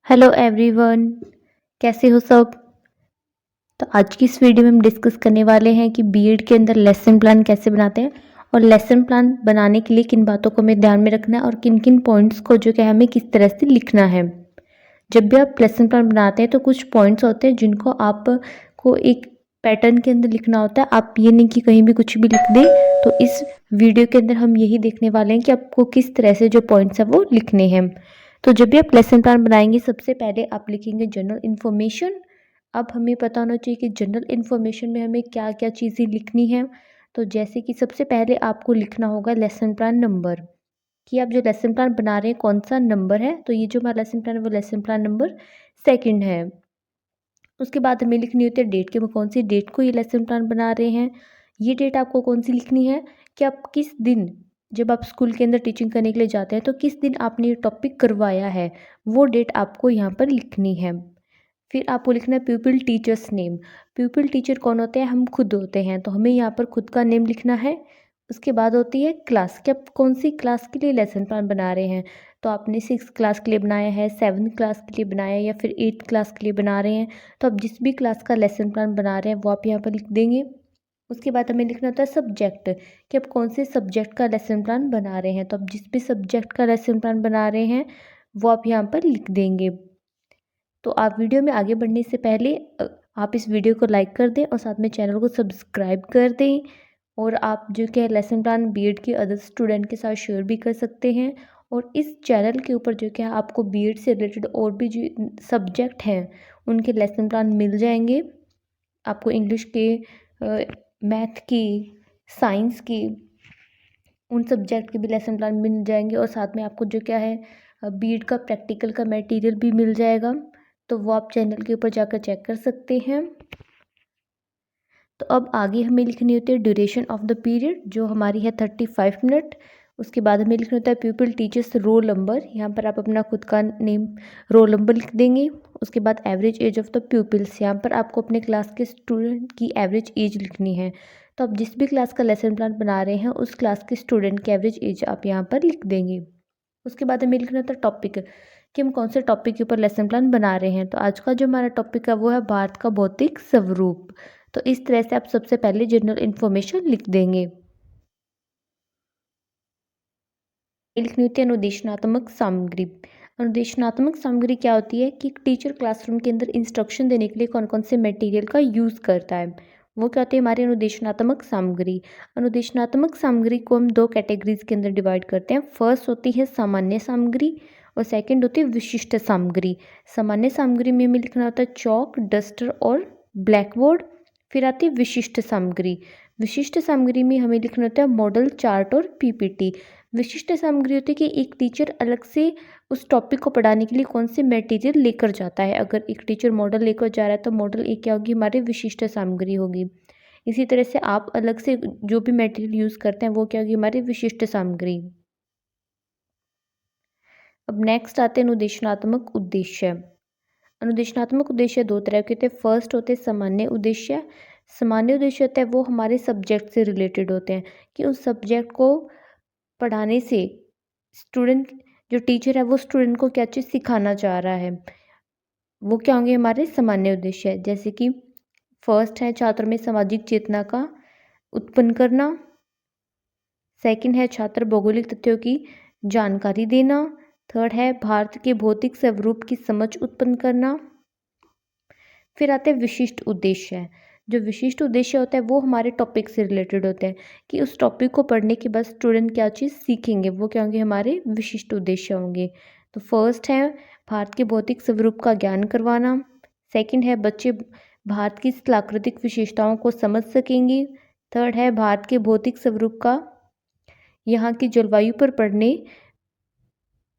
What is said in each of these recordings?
Hello everyone, कैसे हो सब। तो आज की इस वीडियो में हम डिस्कस करने वाले हैं कि बीएड के अंदर लेसन प्लान कैसे बनाते हैं और लेसन प्लान बनाने के लिए किन बातों को हमें ध्यान में रखना है और किन किन पॉइंट्स को जो कि हमें किस तरह से लिखना है। जब भी आप लेसन प्लान बनाते हैं तो कुछ पॉइंट्स होते हैं जिनको आपको एक पैटर्न के अंदर लिखना होता है। आप ये नहीं कि कहीं भी कुछ भी लिख दें। तो इस वीडियो के अंदर हम यही देखने वाले हैं कि आपको किस तरह से जो पॉइंट्स हैं वो लिखने हैं। तो जब भी आप लेसन प्लान बनाएंगे सबसे पहले आप लिखेंगे जनरल इन्फॉर्मेशन। अब हमें पता होना चाहिए कि जनरल इन्फॉर्मेशन में हमें क्या क्या चीज़ें लिखनी है। तो जैसे कि सबसे पहले आपको लिखना होगा लेसन प्लान नंबर, कि आप जो लेसन प्लान बना रहे हैं कौन सा नंबर है। तो ये जो हमारा लेसन प्लान है वो लेसन प्लान नंबर सेकंड है। उसके बाद हमें लिखनी होती है डेट, कि हम कौन सी डेट को ये लेसन प्लान बना रहे हैं। ये डेट आपको कौन सी लिखनी है कि आप किस दिन, जब आप स्कूल के अंदर टीचिंग करने के लिए जाते हैं तो किस दिन आपने ये टॉपिक करवाया है, वो डेट आपको यहाँ पर लिखनी है। फिर आपको लिखना है प्यूपिल टीचर्स नेम। प्यूपिल टीचर कौन होते हैं, हम खुद होते हैं, तो हमें यहाँ पर खुद का नेम लिखना है। उसके बाद होती है क्लास, कि आप कौन सी क्लास के लिए लेसन प्लान बना रहे हैं। तो आपने 6 क्लास के लिए बनाया है, 7 क्लास के लिए बनाया है या फिर 8 क्लास के लिए बना रहे हैं। तो आप जिस भी क्लास का लेसन प्लान बना रहे हैं वो आप यहाँ पर लिख देंगे। उसके बाद हमें लिखना होता है सब्जेक्ट, कि आप कौन से सब्जेक्ट का लेसन प्लान बना रहे हैं। तो आप जिस भी सब्जेक्ट का लेसन प्लान बना रहे हैं वो आप यहाँ पर लिख देंगे। तो आप वीडियो में आगे बढ़ने से पहले आप इस वीडियो को लाइक कर दें और साथ में चैनल को सब्सक्राइब कर दें। और आप जो कि लेसन प्लान बीएड के अदर स्टूडेंट के साथ शेयर भी कर सकते हैं। और इस चैनल के ऊपर जो कि आपको बीएड से रिलेटेड और भी जो सब्जेक्ट हैं उनके लेसन प्लान मिल जाएंगे। आपको इंग्लिश के, मैथ की, साइंस की, उन सब्जेक्ट के भी लेसन प्लान मिल जाएंगे। और साथ में आपको जो क्या है बीएड का प्रैक्टिकल का मटेरियल भी मिल जाएगा। तो वो आप चैनल के ऊपर जाकर चेक कर सकते हैं। तो अब आगे हमें लिखनी होती है ड्यूरेशन ऑफ द पीरियड, जो हमारी है 35 मिनट। उसके बाद हमें लिखना होता है प्यूपिल टीचर्स रोल नंबर। यहाँ पर आप अपना खुद का नेम, रोल नंबर लिख देंगे। उसके बाद average age of the pupils, यहाँ पर आपको अपने क्लास के स्टूडेंट की एवरेज एज लिखनी है। तो आप जिस भी क्लास का लेसन प्लान बना रहे हैं उस क्लास के स्टूडेंट की एवरेज एज आप यहाँ पर लिख देंगे। उसके बाद हमें लिखना होता है टॉपिक, कि हम कौन से टॉपिक के ऊपर लेसन प्लान बना रहे हैं। तो आज का जो हमारा टॉपिक है वो है भारत का भौतिक स्वरूप। तो इस तरह से आप सबसे पहले जनरल इन्फॉर्मेशन लिख देंगे। लिखनी होती है अनुदेशनात्मक सामग्री। अनुदेशनात्मक सामग्री क्या होती है कि एक टीचर क्लासरूम के अंदर इंस्ट्रक्शन देने के लिए कौन कौन से मटेरियल का यूज़ करता है, वो क्या होती है हमारी अनुदेशनात्मक सामग्री। अनुदेशनात्मक सामग्री को हम 2 कैटेगरीज के अंदर डिवाइड करते हैं। फर्स्ट होती है सामान्य सामग्री और सेकंड होती है विशिष्ट सामग्री। सामान्य सामग्री में हमें लिखना होता है चौक, डस्टर और ब्लैक बोर्ड। फिर आती है विशिष्ट सामग्री। विशिष्ट सामग्री में हमें लिखना होता है मॉडल, चार्ट और पीपीटी। विशिष्ट सामग्री होती है कि एक टीचर अलग से उस टॉपिक को पढ़ाने के लिए कौन से मटेरियल लेकर जाता है। अगर एक टीचर मॉडल लेकर जा रहा है तो मॉडल एक क्या होगी, हमारी विशिष्ट सामग्री होगी। इसी तरह से आप अलग से जो भी मटेरियल यूज़ करते हैं वो क्या होगी, हमारी विशिष्ट सामग्री। अब नेक्स्ट आते हैं अनुदेशनात्मक उद्देश्य। अनुदेशनात्मक उद्देश्य 2 तरह के होते हैं। फर्स्ट होते हैं सामान्य उद्देश्य। सामान्य उद्देश्य होता है वो हमारे सब्जेक्ट से रिलेटेड होते हैं, कि उस सब्जेक्ट को पढ़ाने से स्टूडेंट, जो टीचर है वो स्टूडेंट को क्या चीज़ सिखाना चाह रहा है, वो क्या होंगे हमारे सामान्य उद्देश्य। जैसे कि फर्स्ट है छात्र में सामाजिक चेतना का उत्पन्न करना। सेकंड है छात्र भौगोलिक तथ्यों की जानकारी देना। थर्ड है भारत के भौतिक स्वरूप की समझ उत्पन्न करना। फिर आते हैं विशिष्ट उद्देश्य। जो विशिष्ट उद्देश्य होता है वो हमारे टॉपिक से रिलेटेड होते हैं, कि उस टॉपिक को पढ़ने के बाद स्टूडेंट क्या चीज़ सीखेंगे, वो क्या होंगे, हमारे विशिष्ट उद्देश्य होंगे। तो फर्स्ट है भारत के भौतिक स्वरूप का ज्ञान करवाना। सेकंड है बच्चे भारत की स्थलाकृतिक विशेषताओं को समझ सकेंगे। थर्ड है भारत के भौतिक स्वरूप का यहाँ की जलवायु पर पड़ने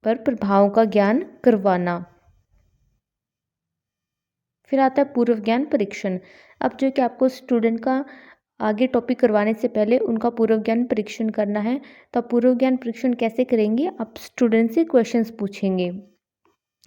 पर प्रभावों का ज्ञान करवाना। फिर आता है पूर्व ज्ञान परीक्षण। अब जो कि आपको स्टूडेंट का आगे टॉपिक करवाने से पहले उनका पूर्व ज्ञान परीक्षण करना है। तो आप पूर्व ज्ञान परीक्षण कैसे करेंगे, आप स्टूडेंट से क्वेश्चंस पूछेंगे।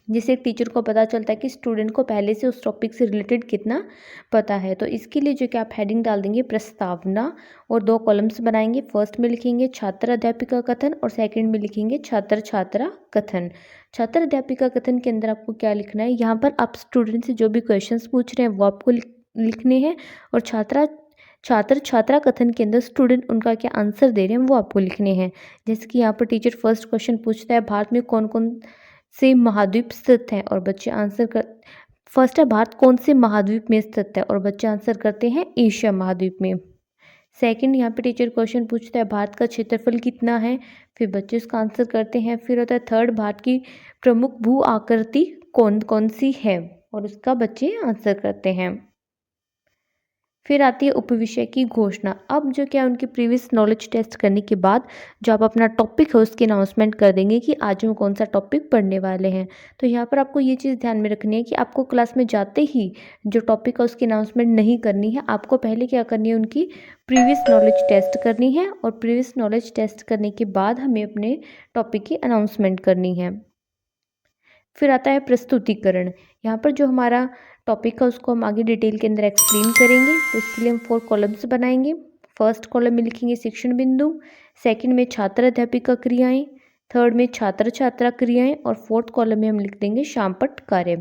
जिससे एक टीचर को पता चलता है कि स्टूडेंट को पहले से उस टॉपिक से रिलेटेड कितना पता है। तो इसके लिए जो कि आप हेडिंग डाल देंगे प्रस्तावना और 2 कॉलम्स बनाएंगे। फर्स्ट में लिखेंगे छात्र अध्यापिका कथन और सेकंड में लिखेंगे छात्र छात्रा कथन। छात्र अध्यापिका कथन के अंदर आपको क्या लिखना है, यहाँ पर आप स्टूडेंट से जो भी क्वेश्चंस पूछ रहे हैं वो आपको लिखने हैं, और छात्र छात्रा कथन के अंदर स्टूडेंट उनका क्या आंसर दे रहे हैं वो आपको लिखने हैं। जैसे कि यहाँ पर टीचर फर्स्ट क्वेश्चन पूछता है भारत में कौन कौन से महाद्वीप स्थित हैं, और बच्चे आंसर कर फर्स्ट है भारत कौन से महाद्वीप में स्थित है, और बच्चे आंसर करते हैं एशिया महाद्वीप में। सेकंड यहाँ पे टीचर क्वेश्चन पूछता है भारत का क्षेत्रफल कितना है, फिर बच्चे उसका आंसर करते हैं। फिर होता है थर्ड भारत की प्रमुख भू आकृति कौन कौन सी है, और उसका बच्चे आंसर करते हैं। फिर आती है उपविषय की घोषणा। अब जो क्या उनकी प्रीवियस नॉलेज टेस्ट करने के बाद जो आप अपना टॉपिक है उसकी अनाउंसमेंट कर देंगे कि आज हम कौन सा टॉपिक पढ़ने वाले हैं। तो यहाँ पर आपको ये चीज़ ध्यान में रखनी है कि आपको क्लास में जाते ही जो टॉपिक है उसकी अनाउंसमेंट नहीं करनी है। आपको पहले क्या करनी है, उनकी प्रीवियस नॉलेज टेस्ट करनी है, और प्रीवियस नॉलेज टेस्ट करने के बाद हमें अपने टॉपिक की अनाउंसमेंट करनी है। फिर आता है प्रस्तुतिकरण। यहाँ पर जो हमारा टॉपिक है उसको हम आगे डिटेल के अंदर एक्सप्लेन करेंगे। तो इसके लिए हम 4 कॉलम्स बनाएंगे। फर्स्ट कॉलम में लिखेंगे शिक्षण बिंदु, सेकंड में छात्र अध्यापिका क्रियाएं, थर्ड में छात्र छात्रा क्रियाएं, और फोर्थ कॉलम में हम लिख देंगे शामपट कार्य।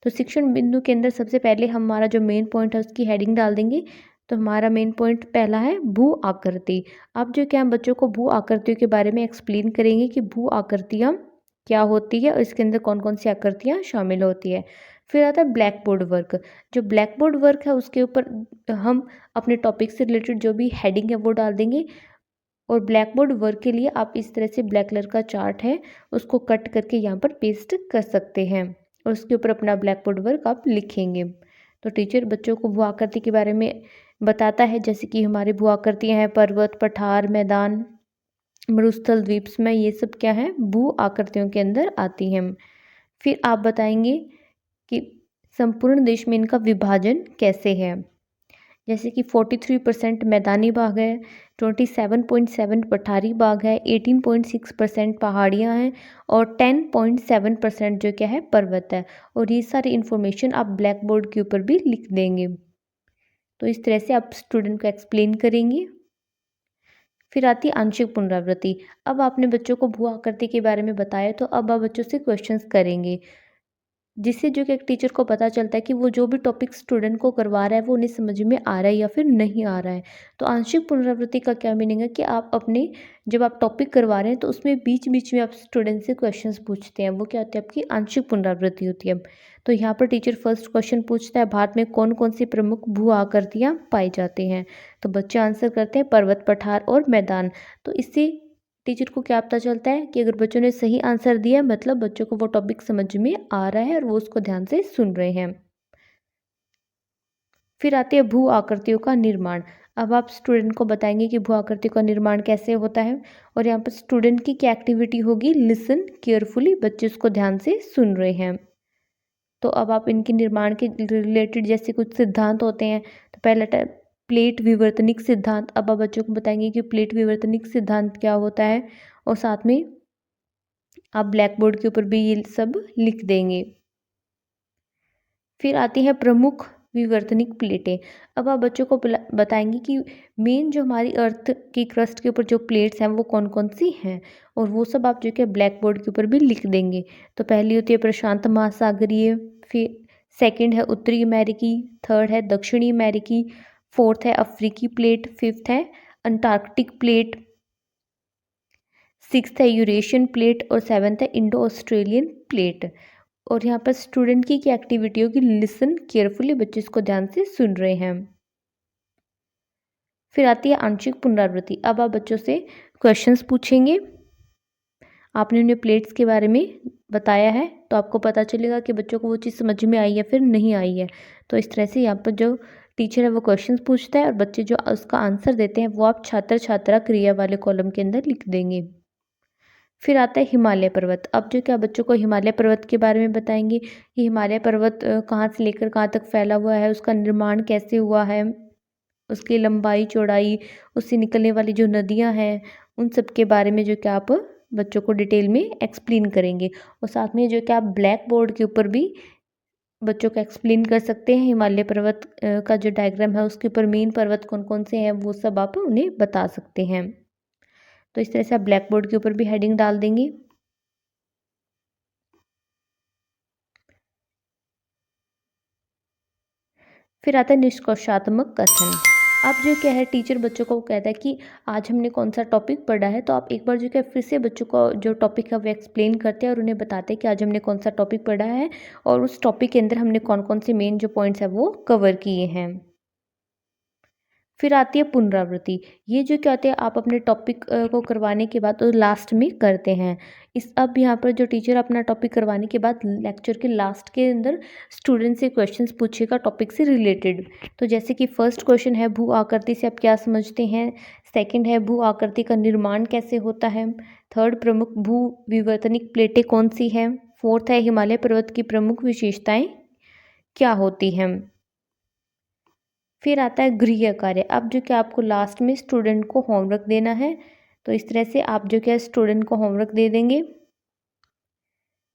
तो शिक्षण बिंदु के अंदर सबसे पहले हमारा जो मेन पॉइंट है उसकी हेडिंग डाल देंगे। तो हमारा मेन पॉइंट पहला है भू आकृति। अब जो क्या हम बच्चों को भू आकृतियों के बारे में एक्सप्लेन करेंगे कि भू आकृतियाँ क्या होती है और इसके अंदर कौन कौन सी आकृतियाँ शामिल होती है। फिर आता है ब्लैक बोर्ड वर्क। जो ब्लैक बोर्ड वर्क है उसके ऊपर हम अपने टॉपिक से रिलेटेड जो भी हेडिंग है वो डाल देंगे, और ब्लैक बोर्ड वर्क के लिए आप इस तरह से ब्लैक कलर का चार्ट है उसको कट करके यहाँ पर पेस्ट कर सकते हैं, और उसके ऊपर अपना ब्लैक बोर्ड वर्क आप लिखेंगे। तो टीचर बच्चों को भू आकृति के बारे में बताता है, जैसे कि हमारी भू आकृतियाँ हैं पर्वत, पठार, मैदान, मरुस्थल, द्वीप्स में, ये सब क्या है भू आकृतियों के अंदर आती हैं। फिर आप बताएंगे कि संपूर्ण देश में इनका विभाजन कैसे है। जैसे कि 43% मैदानी भाग है, 27.7 पठारी भाग है, 18.6% पहाड़ियाँ हैं, और 10.7% जो क्या है पर्वत है। और ये सारी इन्फॉर्मेशन आप ब्लैक बोर्ड के ऊपर भी लिख देंगे। तो इस तरह से आप स्टूडेंट को एक्सप्लेन करेंगे। फिर आती है आंशिक पुनरावृत्ति। अब आपने बच्चों को भू आकृति के बारे में बताया, तो अब आप बच्चों से क्वेश्चंस करेंगे, जिससे जो कि एक टीचर को पता चलता है कि वो जो भी टॉपिक स्टूडेंट को करवा रहा है वो उन्हें समझ में आ रहा है या फिर नहीं आ रहा है। तो आंशिक पुनरावृत्ति का क्या मीनिंग है कि आप अपने जब आप टॉपिक करवा रहे हैं तो उसमें बीच बीच में आप स्टूडेंट से क्वेश्चंस पूछते हैं, वो क्या होती है आपकी आंशिक पुनरावृत्ति होती है। तो यहाँ पर टीचर फर्स्ट क्वेश्चन पूछता है भारत में कौन कौन सी प्रमुख भू आकृतियाँ पाई जाती हैं, तो बच्चे आंसर करते हैं पर्वत, पठार और मैदान। तो इससे टीचर को क्या पता चलता है कि अगर बच्चों ने सही आंसर दिया मतलब बच्चों को वो टॉपिक समझ में आ रहा है और वो उसको ध्यान से सुन रहे हैं। फिर आते हैं भू आकृतियों का निर्माण। अब आप स्टूडेंट को बताएंगे कि भू आकृतियों का निर्माण कैसे होता है, और यहाँ पर स्टूडेंट की क्या एक्टिविटी होगी, लिसन केयरफुली, बच्चे उसको ध्यान से सुन रहे हैं। तो अब आप इनके निर्माण के रिलेटेड जैसे कुछ सिद्धांत होते हैं, तो पहला प्लेट विवर्तनिक सिद्धांत। अब आप बच्चों को बताएंगे कि प्लेट विवर्तनिक सिद्धांत क्या होता है, और साथ में आप ब्लैक बोर्ड के ऊपर भी ये सब लिख देंगे। फिर आती है प्रमुख विवर्तनिक प्लेटें। अब आप बच्चों को बताएंगे कि मेन जो हमारी अर्थ की क्रस्ट के ऊपर जो प्लेट्स हैं वो कौन कौन सी हैं, और वो सब आप जो कि ब्लैक बोर्ड के ऊपर भी लिख देंगे। तो पहली होती है प्रशांत महासागरीय, फिर सेकंड है उत्तरी अमेरिकी, थर्ड है दक्षिणी अमेरिकी, फोर्थ है अफ्रीकी प्लेट, फिफ्थ है अंटार्कटिक प्लेट, सिक्स्थ है यूरेशियन प्लेट, और सेवन्थ है इंडो ऑस्ट्रेलियन प्लेट। और यहाँ पर स्टूडेंट की क्या एक्टिविटी होगी, लिसन केयरफुली, बच्चे इसको ध्यान से सुन रहे हैं। फिर आती है आंशिक पुनरावृत्ति। अब आप बच्चों से क्वेश्चंस पूछेंगे। आपने उन्हें प्लेट्स के बारे में बताया है तो आपको पता चलेगा कि बच्चों को वो चीज़ समझ में आई है फिर नहीं आई है। तो इस तरह से यहाँ पर जो टीचर है वो क्वेश्चंस पूछता है और बच्चे जो उसका आंसर देते हैं वो आप छात्र छात्रा क्रिया वाले कॉलम के अंदर लिख देंगे। फिर आता है हिमालय पर्वत। अब जो क्या बच्चों को हिमालय पर्वत के बारे में बताएंगे कि हिमालय पर्वत कहाँ से लेकर कहाँ तक फैला हुआ है, उसका निर्माण कैसे हुआ है, उसकी लंबाई चौड़ाई, उससे निकलने वाली जो नदियाँ हैं, उन सब के बारे में जो क्या आप बच्चों को डिटेल में एक्सप्लेन करेंगे। और साथ में जो कि आप ब्लैक बोर्ड के ऊपर भी बच्चों को एक्सप्लेन कर सकते हैं। हिमालय पर्वत का जो डायग्राम है उसके ऊपर मेन पर्वत कौन कौन से हैं वो सब आप उन्हें बता सकते हैं। तो इस तरह से आप ब्लैक बोर्ड के ऊपर भी हेडिंग डाल देंगे। फिर आता है निष्कर्षात्मक कथन। अब जो क्या है टीचर बच्चों को कहता है कि आज हमने कौन सा टॉपिक पढ़ा है, तो आप एक बार जो क्या फिर से बच्चों को जो टॉपिक है वो एक्सप्लेन करते हैं और उन्हें बताते हैं कि आज हमने कौन सा टॉपिक पढ़ा है और उस टॉपिक के अंदर हमने कौन कौन से मेन जो पॉइंट्स है वो कवर किए हैं। फिर आती है पुनरावृत्ति। ये जो क्या होते हैं आप अपने टॉपिक को करवाने के बाद तो लास्ट में करते हैं। अब यहाँ पर जो टीचर अपना टॉपिक करवाने के बाद लेक्चर के लास्ट के अंदर स्टूडेंट से क्वेश्चंस पूछेगा टॉपिक से रिलेटेड। तो जैसे कि फर्स्ट क्वेश्चन है भू आकृति से आप क्या समझते हैं, सेकंड है भू आकृति का निर्माण कैसे होता है, थर्ड प्रमुख भू विवर्तनिक प्लेटें कौन सी हैं, फोर्थ है हिमालय पर्वत की प्रमुख विशेषताएं क्या होती हैं। फिर आता है गृह कार्य। अब जो कि आपको लास्ट में स्टूडेंट को होमवर्क देना है, तो इस तरह से आप जो क्या स्टूडेंट को होमवर्क दे देंगे।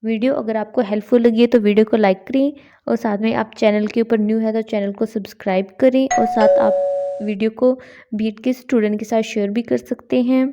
वीडियो अगर आपको हेल्पफुल लगी है तो वीडियो को लाइक करें और साथ में आप चैनल के ऊपर न्यू है तो चैनल को सब्सक्राइब करें और साथ आप वीडियो को बीएड के स्टूडेंट के साथ शेयर भी कर सकते हैं।